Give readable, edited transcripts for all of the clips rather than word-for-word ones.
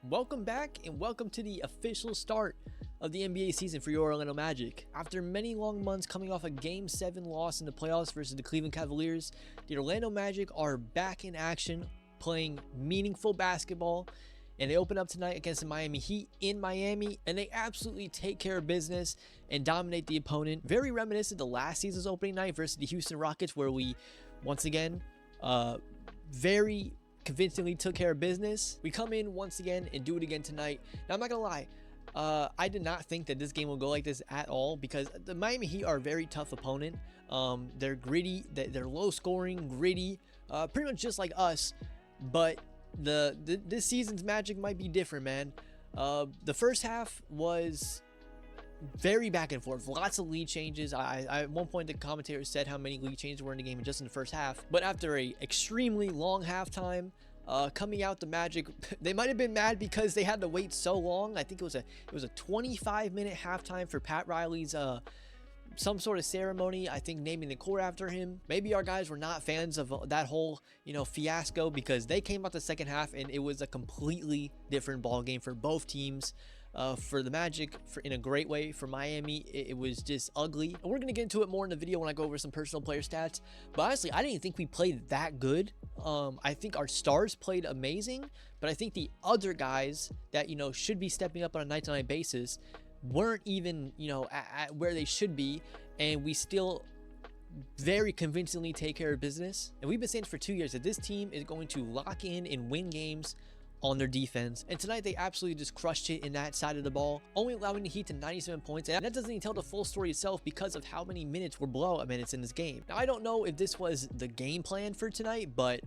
Welcome back and welcome to the official start of the NBA season for your Orlando Magic. After many long months coming off a Game 7 loss in the playoffs versus the Cleveland Cavaliers, the Orlando Magic are back in action playing meaningful basketball, and they open up tonight against the Miami Heat in Miami, and they absolutely take care of business and dominate the opponent. Very reminiscent of last season's opening night versus the Houston Rockets, where we once again very convincingly took care of business. We come in once again and do it again tonight. Now, I'm not gonna lie, I did not think that this game will go like this at all, because the Miami Heat are a very tough opponent. They're gritty, they're low scoring, gritty, pretty much just like us. But this season's Magic might be different, man. The first half was very back and forth, lots of lead changes. I at one point the commentator said how many lead changes were in the game just in the first half. But after a extremely long halftime, coming out, the Magic, they might have been mad because they had to wait so long. I think it was a 25-minute halftime for Pat Riley's some sort of ceremony, I think naming the court after him. Maybe our guys were not fans of that whole fiasco, because they came out the second half and it was a completely different ball game for both teams. For the Magic, in a great way. For Miami, it was just ugly. And we're going to get into it more in the video when I go over some personal player stats. But honestly, I didn't think we played that good. I think our stars played amazing, but I think the other guys that, should be stepping up on a night-to-night basis weren't even, at where they should be. And we still very convincingly take care of business. And we've been saying for 2 years that this team is going to lock in and win games on their defense, and tonight they absolutely just crushed it in that side of the ball, only allowing the Heat to 97 points, and that doesn't even tell the full story itself because of how many minutes were blowout minutes in this game. Now, I don't know if this was the game plan for tonight, but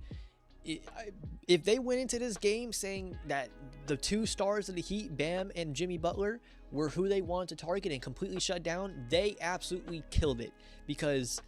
if they went into this game saying that the two stars of the Heat, Bam and Jimmy Butler, were who they wanted to target and completely shut down, they absolutely killed it, because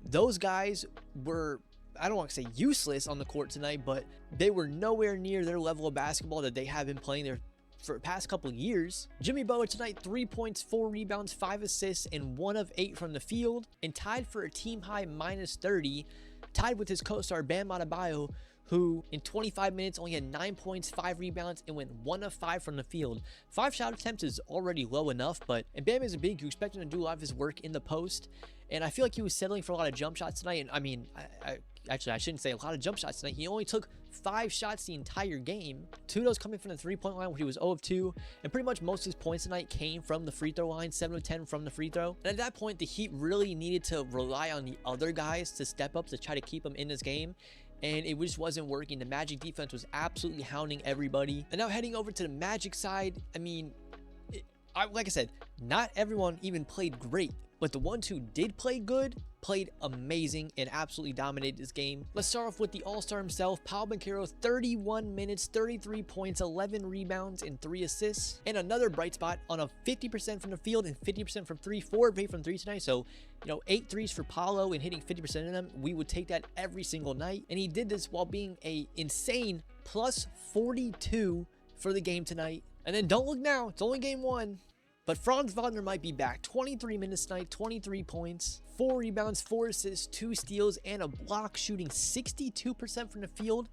those guys were, I don't want to say useless on the court tonight, but they were nowhere near their level of basketball that they have been playing there for the past couple of years. Jimmy Butler tonight, 3 points, 4 rebounds, 5 assists, and 1 of 8 from the field, and tied for a team high -30, tied with his co-star Bam Adebayo, who in 25 minutes only had 9 points, 5 rebounds, and went 1 of 5 from the field. 5 shot attempts is already low enough, and Bam is a big, you expect him to do a lot of his work in the post, and I feel like he was settling for a lot of jump shots tonight. And I mean, actually, I shouldn't say a lot of jump shots tonight. He only took 5 shots the entire game. 2 of those coming from the three-point line, where he was 0 of 2. And pretty much most of his points tonight came from the free throw line, 7 of 10 from the free throw. And at that point, the Heat really needed to rely on the other guys to step up to try to keep him in this game. And it just wasn't working. The Magic defense was absolutely hounding everybody. And now heading over to the Magic side, I mean, like I said, not everyone even played great, but the ones who did play good played amazing and absolutely dominated this game. Let's start off with the all-star himself, Paolo Banchero, 31 minutes, 33 points, 11 rebounds, and 3 assists. And another bright spot on a 50% from the field and 50% from 3, 4 from 3 tonight. So, 8 threes for Paolo and hitting 50% of them. We would take that every single night. And he did this while being a insane plus 42 for the game tonight. And then don't look now, it's only game 1. But Franz Wagner might be back. 23 minutes tonight, 23 points, 4 rebounds, 4 assists, 2 steals, and a block, shooting 62% from the field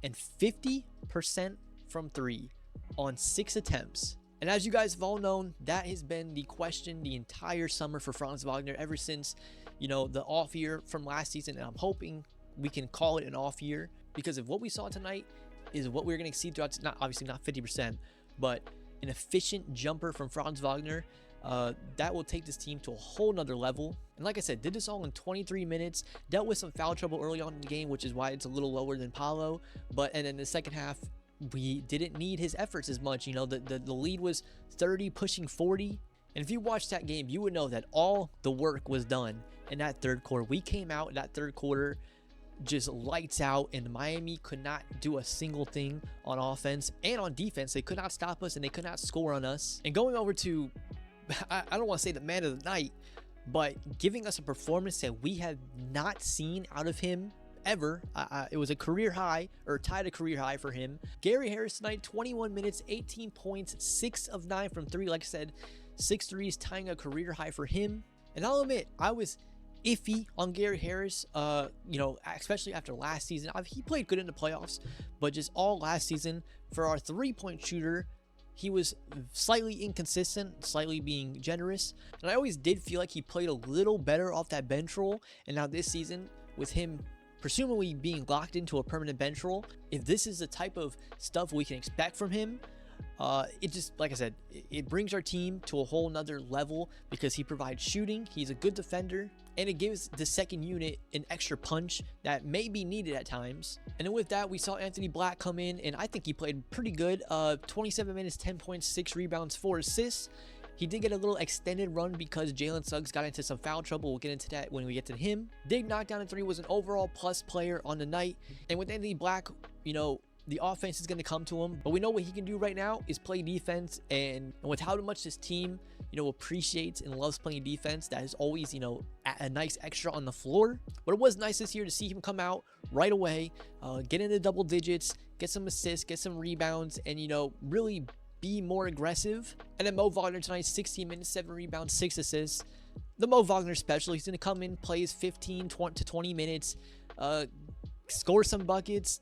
and 50% from 3 on 6 attempts. And as you guys have all known, that has been the question the entire summer for Franz Wagner ever since, the off year from last season. And I'm hoping we can call it an off year, because if what we saw tonight is what we're going to see throughout, obviously not 50%, but an efficient jumper from Franz Wagner, that will take this team to a whole nother level. And like I said, did this all in 23 minutes, dealt with some foul trouble early on in the game, which is why it's a little lower than Paolo. And then the second half, we didn't need his efforts as much. The lead was 30, pushing 40. And if you watched that game, you would know that all the work was done in that third quarter. We came out in that third quarter just lights out, and Miami could not do a single thing on offense and on defense. They could not stop us, and they could not score on us. And going over to, I don't want to say the man of the night, but giving us a performance that we have not seen out of him ever. It was a career high, or tied a career high for him. Gary Harris tonight, 21 minutes, 18 points, 6 of 9 from 3. Like I said, 6 threes, tying a career high for him. And I'll admit, I was iffy on Gary Harris, especially after last season. He played good in the playoffs, but just all last season for our 3-point shooter, he was slightly inconsistent, slightly being generous. And I always did feel like he played a little better off that bench role. And now this season, with him presumably being locked into a permanent bench role, if this is the type of stuff we can expect from him, it just, like I said, it brings our team to a whole nother level because he provides shooting, he's a good defender, and it gives the second unit an extra punch that may be needed at times. And then with that, we saw Anthony Black come in, and I think he played pretty good. 27 minutes, 10 points, 6 rebounds, 4 assists. He did get a little extended run because Jalen Suggs got into some foul trouble. We'll get into that when we get to him. Did knock down a 3, was an overall plus player on the night. And with Anthony Black, the offense is going to come to him, but we know what he can do right now is play defense. And with how much this team, appreciates and loves playing defense, that is always, a nice extra on the floor. But it was nice this year to see him come out right away, get into double digits, get some assists, get some rebounds, and, really be more aggressive. And then Mo Wagner tonight, 16 minutes, 7 rebounds, 6 assists. The Mo Wagner special, he's going to come in, plays 15 to 20 minutes, score some buckets,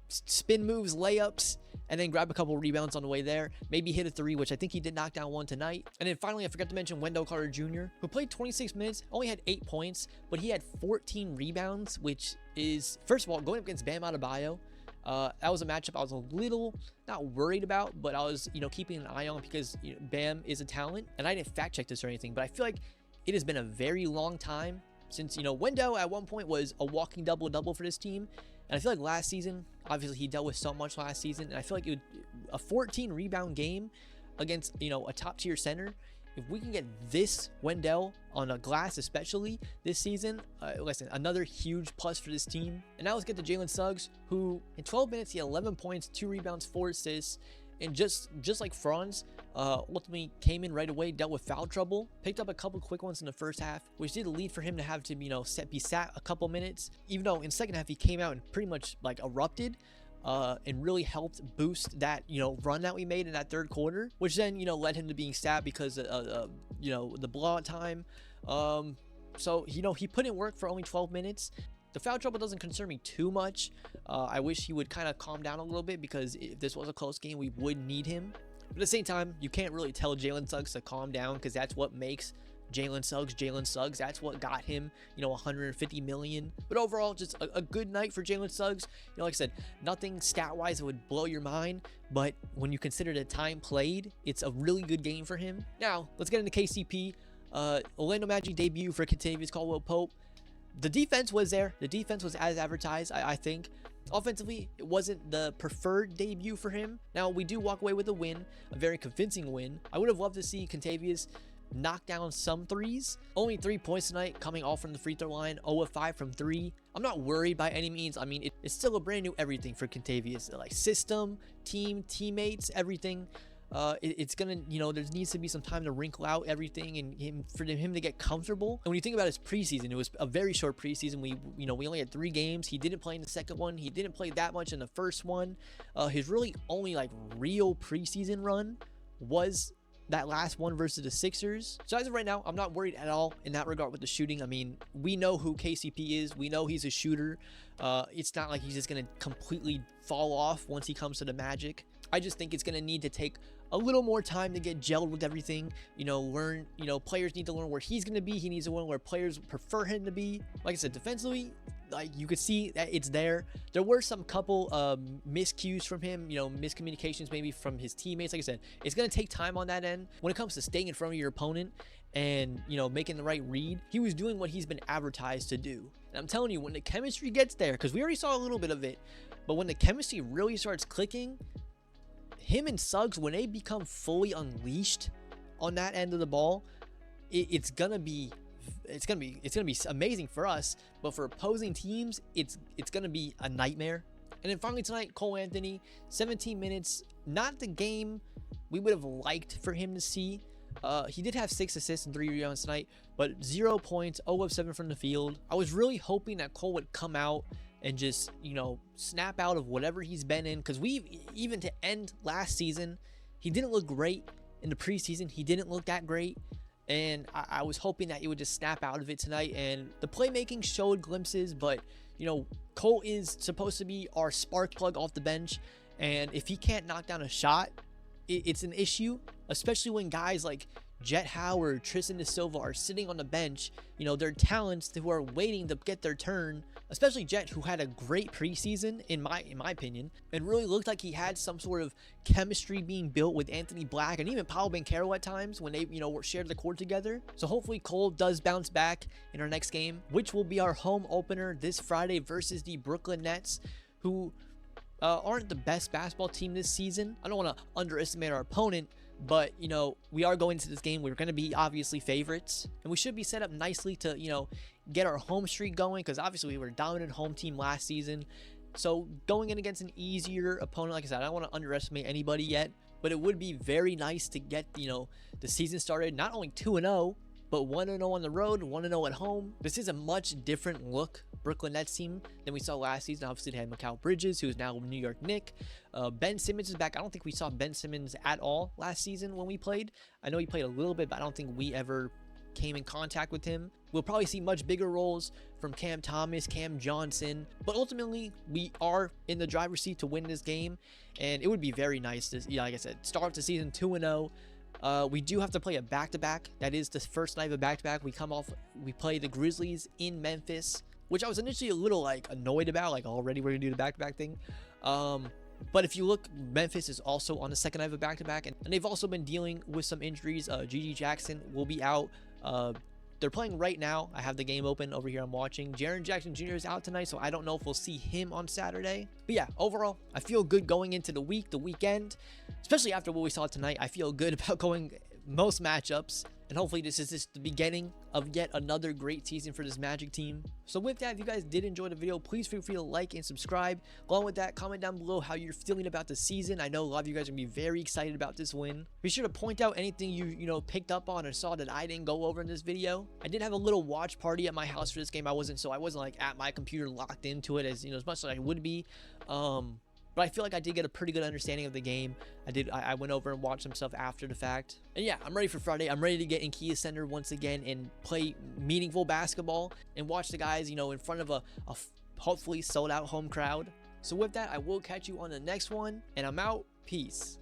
spin moves, layups, and then grab a couple rebounds on the way there. Maybe hit a 3, which I think he did knock down 1 tonight. And then finally, I forgot to mention Wendell Carter Jr., who played 26 minutes, only had 8 points, but he had 14 rebounds, which is, first of all, going up against Bam Adebayo. That was a matchup I was a little not worried about, but I was, keeping an eye on because Bam is a talent. And I didn't fact check this or anything, but I feel like it has been a very long time since, Wendell at one point was a walking double-double for this team. And I feel like last season, obviously he dealt with so much last season, and I feel like a 14 rebound game against, a top tier center. If we can get this Wendell on a glass, especially this season, listen, another huge plus for this team. And now let's get to Jalen Suggs, who in 12 minutes, he had 11 points, 2 rebounds, 4 assists. And just like Franz, ultimately came in right away, dealt with foul trouble, picked up a couple quick ones in the first half, which did lead for him to have to, be sat a couple minutes. Even though in second half, he came out and pretty much like erupted. And really helped boost that, run that we made in that third quarter, which then, led him to being sat because, the blowout time. So, he put in work for only 12 minutes. The foul trouble doesn't concern me too much. I wish he would kind of calm down a little bit because if this was a close game, we would need him. But at the same time, you can't really tell Jalen Suggs to calm down because that's what makes Jalen Suggs. That's what got him, 150 million. But overall, just a good night for Jalen Suggs. Like I said, nothing stat-wise that would blow your mind, but when you consider the time played, it's a really good game for him. Now, let's get into KCP. Orlando Magic debut for Kentavious Caldwell-Pope. The defense was there. The defense was as advertised, I think. Offensively, it wasn't the preferred debut for him. Now, we do walk away with a win, a very convincing win. I would have loved to see Kentavious knock down some threes. Only 3 points tonight, coming all from the free throw line, 0 of 5 from 3. I'm not worried by any means. I mean, it's still a brand new everything for Kentavious. Like system, team, teammates, everything. It's gonna, there needs to be some time to wrinkle out everything and for him to get comfortable. And when you think about his preseason, it was a very short preseason. We only had 3 games. He didn't play in the second one. He didn't play that much in the first one. His really only real preseason run was that last one versus the Sixers. So as of right now, I'm not worried at all in that regard with the shooting. I mean, we know who KCP is. We know he's a shooter. It's not like he's just gonna completely fall off once he comes to the Magic. I just think it's gonna need to take a little more time to get gelled with everything. Learn, players need to learn where he's gonna be. He needs to learn where players prefer him to be. Like I said, defensively, you could see that it's there. There were some couple miscues from him, miscommunications maybe from his teammates. Like I said, it's gonna take time on that end. When it comes to staying in front of your opponent and making the right read, he was doing what he's been advertised to do. And I'm telling you, when the chemistry gets there, because we already saw a little bit of it, but when the chemistry really starts clicking, him and Suggs, when they become fully unleashed on that end of the ball, it's gonna be amazing for us, but for opposing teams, it's gonna be a nightmare. And then finally tonight, Cole Anthony, 17 minutes, not the game we would have liked for him to see. He did have 6 assists and 3 rebounds tonight, but 0 points, 0 of 7 from the field. I was really hoping that Cole would come out and just, snap out of whatever he's been in. Because even to end last season, he didn't look great. In the preseason, he didn't look that great. and I was hoping that he would just snap out of it tonight. And the playmaking showed glimpses, but Cole is supposed to be our spark plug off the bench, and if he can't knock down a shot, it's an issue, especially when guys like Jet Howard, Tristan Da Silva are sitting on the bench. They're talents who are waiting to get their turn, especially Jet, who had a great preseason in my opinion, and really looked like he had some sort of chemistry being built with Anthony Black and even Paolo Banchero at times when they shared the court together. So hopefully Cole does bounce back in our next game, which will be our home opener this Friday versus the Brooklyn Nets, who aren't the best basketball team this season. I don't want to underestimate our opponent, but we are going into this game, we're going to be obviously favorites, and we should be set up nicely to get our home streak going, because obviously we were a dominant home team last season. So going in against an easier opponent, like I said, I don't want to underestimate anybody yet, but it would be very nice to get the season started not only 2-0, but 1-0 on the road, 1-0 at home. This is a much different look Brooklyn Nets team than we saw last season. Obviously, they had Mikal Bridges, who's now New York Knick. Ben Simmons is back. I don't think we saw Ben Simmons at all last season when we played. I know he played a little bit, but I don't think we ever came in contact with him. We'll probably see much bigger roles from Cam Thomas, Cam Johnson, but ultimately we are in the driver's seat to win this game, and it would be very nice to, like I said, start the season 2-0. We do have to play a back-to-back. That is the first night of a back-to-back. We play the Grizzlies in Memphis, which I was initially a little annoyed about, already we're gonna do the back-to-back thing. But if you look, Memphis is also on the second night of a back-to-back, and they've also been dealing with some injuries. Gigi Jackson will be out. They're playing right now. I have the game open over here. I'm watching. Jaren Jackson Jr. is out tonight, so I don't know if we'll see him on Saturday. But yeah, overall, I feel good going into the weekend, especially after what we saw tonight. I feel good about going most matchups, and hopefully this is just the beginning of yet another great season for this Magic team. So with that, if you guys did enjoy the video, please feel free to like and subscribe. Along with that, comment down below how you're feeling about the season. I know a lot of you guys are gonna be very excited about this win. Be sure to point out anything you picked up on or saw that I didn't go over in this video. I did have a little watch party at my house for this game. I wasn't at my computer locked into it as much as I would be. But I feel like I did get a pretty good understanding of the game. I went over and watched some stuff after the fact. And yeah, I'm ready for Friday. I'm ready to get in Kia Center once again and play meaningful basketball and watch the guys, in front of a hopefully sold out home crowd. So with that, I will catch you on the next one, and I'm out. Peace.